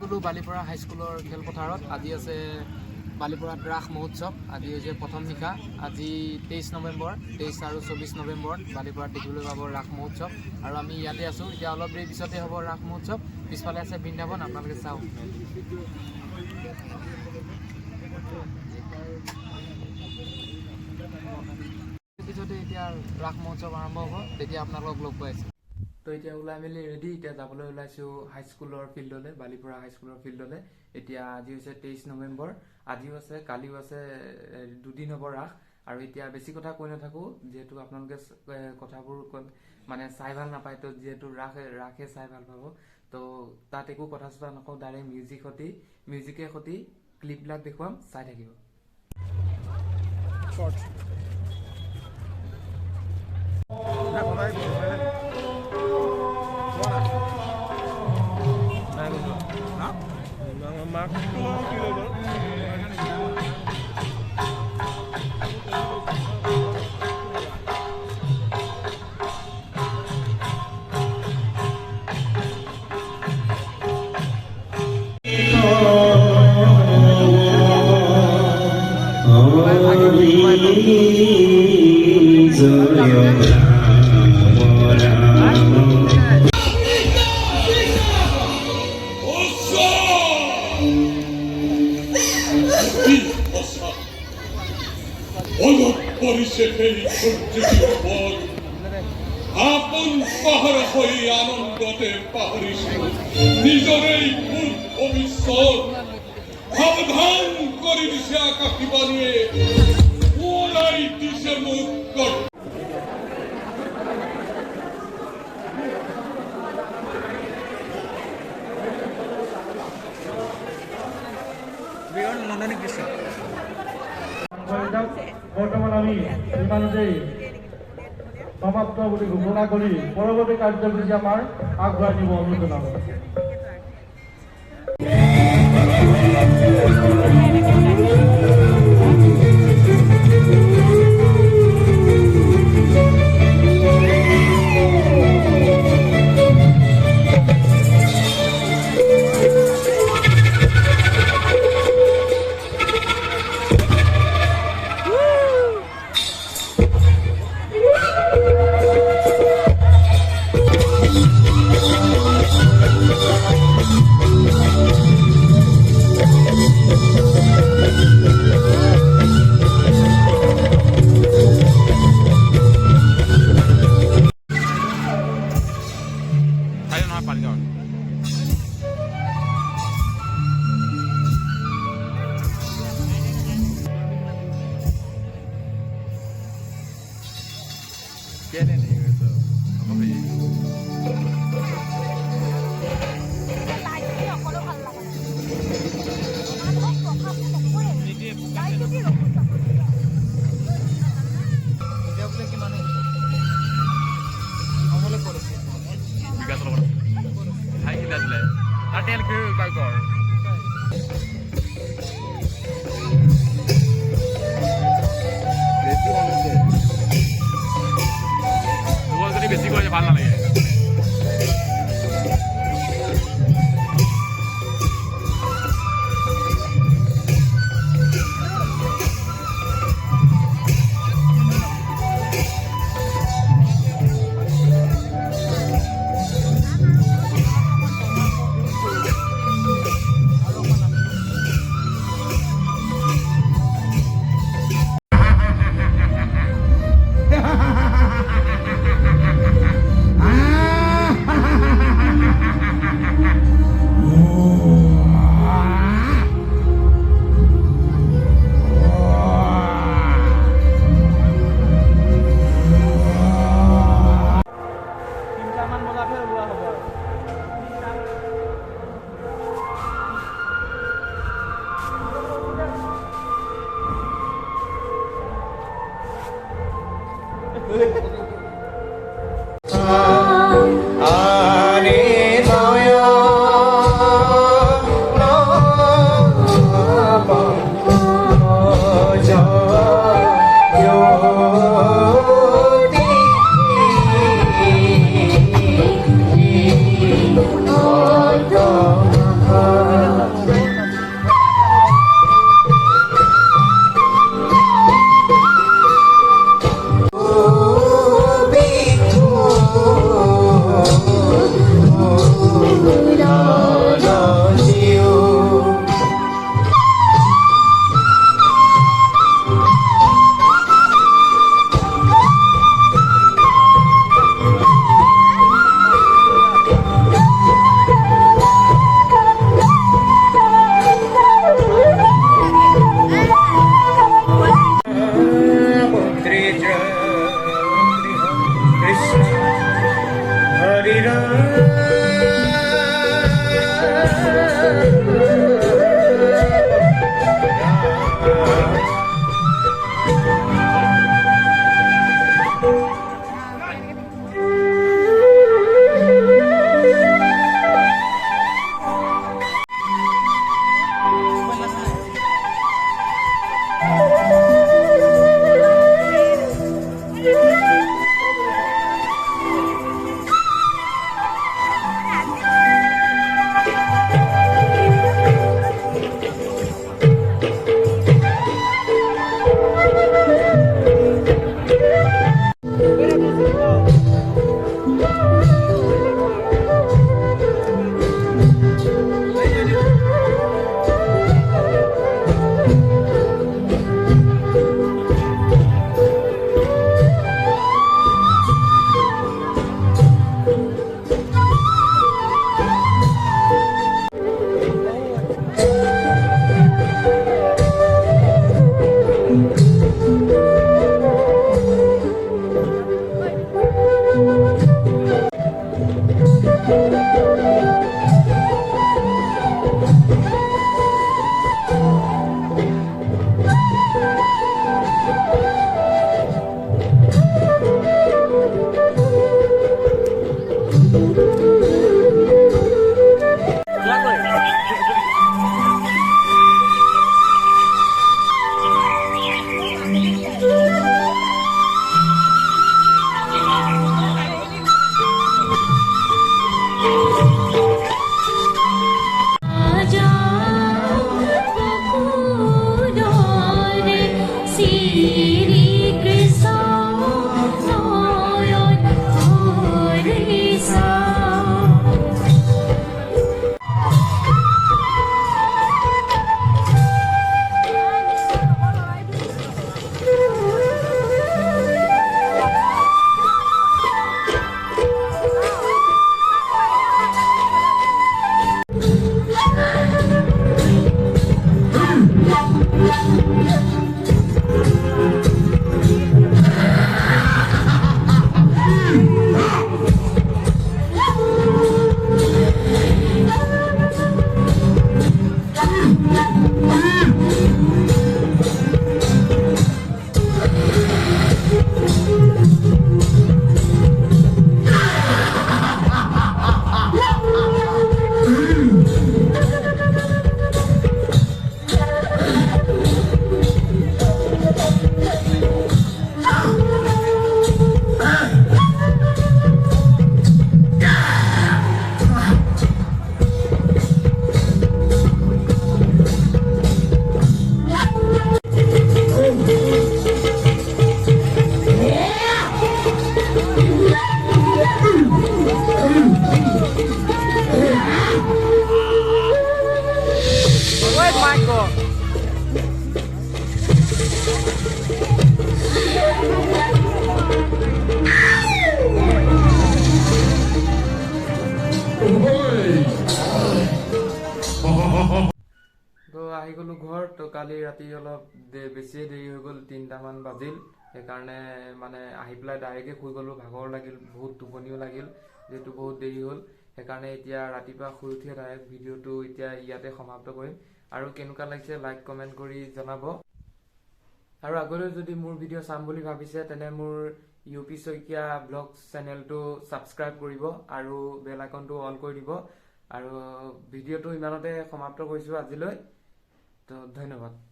বালিপৰা হাইস্কুলৰ খেলপথাৰত আজি আছে বালিপৰাত ৰাস মহোৎসৱ। আজি হৈছে প্ৰথম নিশা। আজি 23 নৱেম্বৰ, 23 আৰু 24 নৱেম্বৰত বালিপৰাত দেখিবলৈ পাব ৰাস মহোৎসৱ। আৰু আমি ইয়াতে আছোঁ। এতিয়া অলপ দেৰি পিছতে হ'ব ৰাস মহোৎসৱ। পিছফালে আছে বৃন্দাবন, আপোনালোকে চাওক। পিছতে এতিয়া ৰাস মহোৎসৱ আৰম্ভ হ'ব, তেতিয়া আপোনালোকক লগ পাইছোঁ। তো এতিয়া ওলাই মেলি ৰেডি, এতিয়া যাবলৈ ওলাইছোঁ হাইস্কুলৰ ফিল্ডলৈ, বালিপৰা হাইস্কুলৰ ফিল্ডলৈ। এতিয়া আজি হৈছে 23 নৱেম্বৰ, আজিও আছে কালিও আছে, 2 দিন হ'ব ৰাস। আৰু এতিয়া বেছি কথা কৈ নাথাকোঁ, যিহেতু আপোনালোকে কথাবোৰ মানে চাই ভাল নাপায়, তো যিহেতু ৰাসে চাই ভাল পাব, তো তাত একো কথা চথা নকওঁ, ডাইৰেক্ট মিউজিকে সতি ক্লিপবিলাক দেখুৱাম, চাই থাকিব। আপন পাহাড় হয়ে আনন্দতে পাহাড়িছে নিজরেই ভূত ভবিষ্যৎ সাবধান করে দিছে আকাশী বানিয়ে ওলাই দিছে মুখ কর। বৰ্তমান আমি ইমানতেই সমাপ্ত বুলি ঘোষণা কৰি পৰৱৰ্তী কাৰ্যসূচী আমাৰ আগবঢ়াই দিব অনুৰোধ জনালোঁ। বেশি কৰে ভালো লাগে। Ah! আহি গলো ঘৰ তো কালি ৰাতি অলপ বেছিয়ে দেৰি হৈ গ'ল 3টামান বাজিল সেইকাৰণে মানে আহি পেলাই ডাইৰেক্টে শুই গ'লো ভাগৰ লাগিল বহুত টোপনিও লাগিল যেহেতু বহুত দেৰি হ'ল সেইকাৰণে এতিয়া ৰাতিপুৱা শুই উঠিয়ে ডাইৰেক্ট ভিডিঅ'টো এতিয়া ইয়াতে সমাপ্ত কৰিম আৰু কেনেকুৱা লাগিছে লাইক কমেণ্ট কৰি জনাব আৰু আগলৈ যদি মোৰ ভিডিঅ' চাম বুলি ভাবিছে তেনে মোৰ ইউপি শইকীয়া ব্লগছ চেনেলটো ছাবস্ক্ৰাইব কৰিব আৰু বেল আইকনটো অন কৰি দিব আৰু ভিডিঅ'টো ইমানতে সমাপ্ত কৰিছোঁ আজিলৈ তো ধন্যবাদ।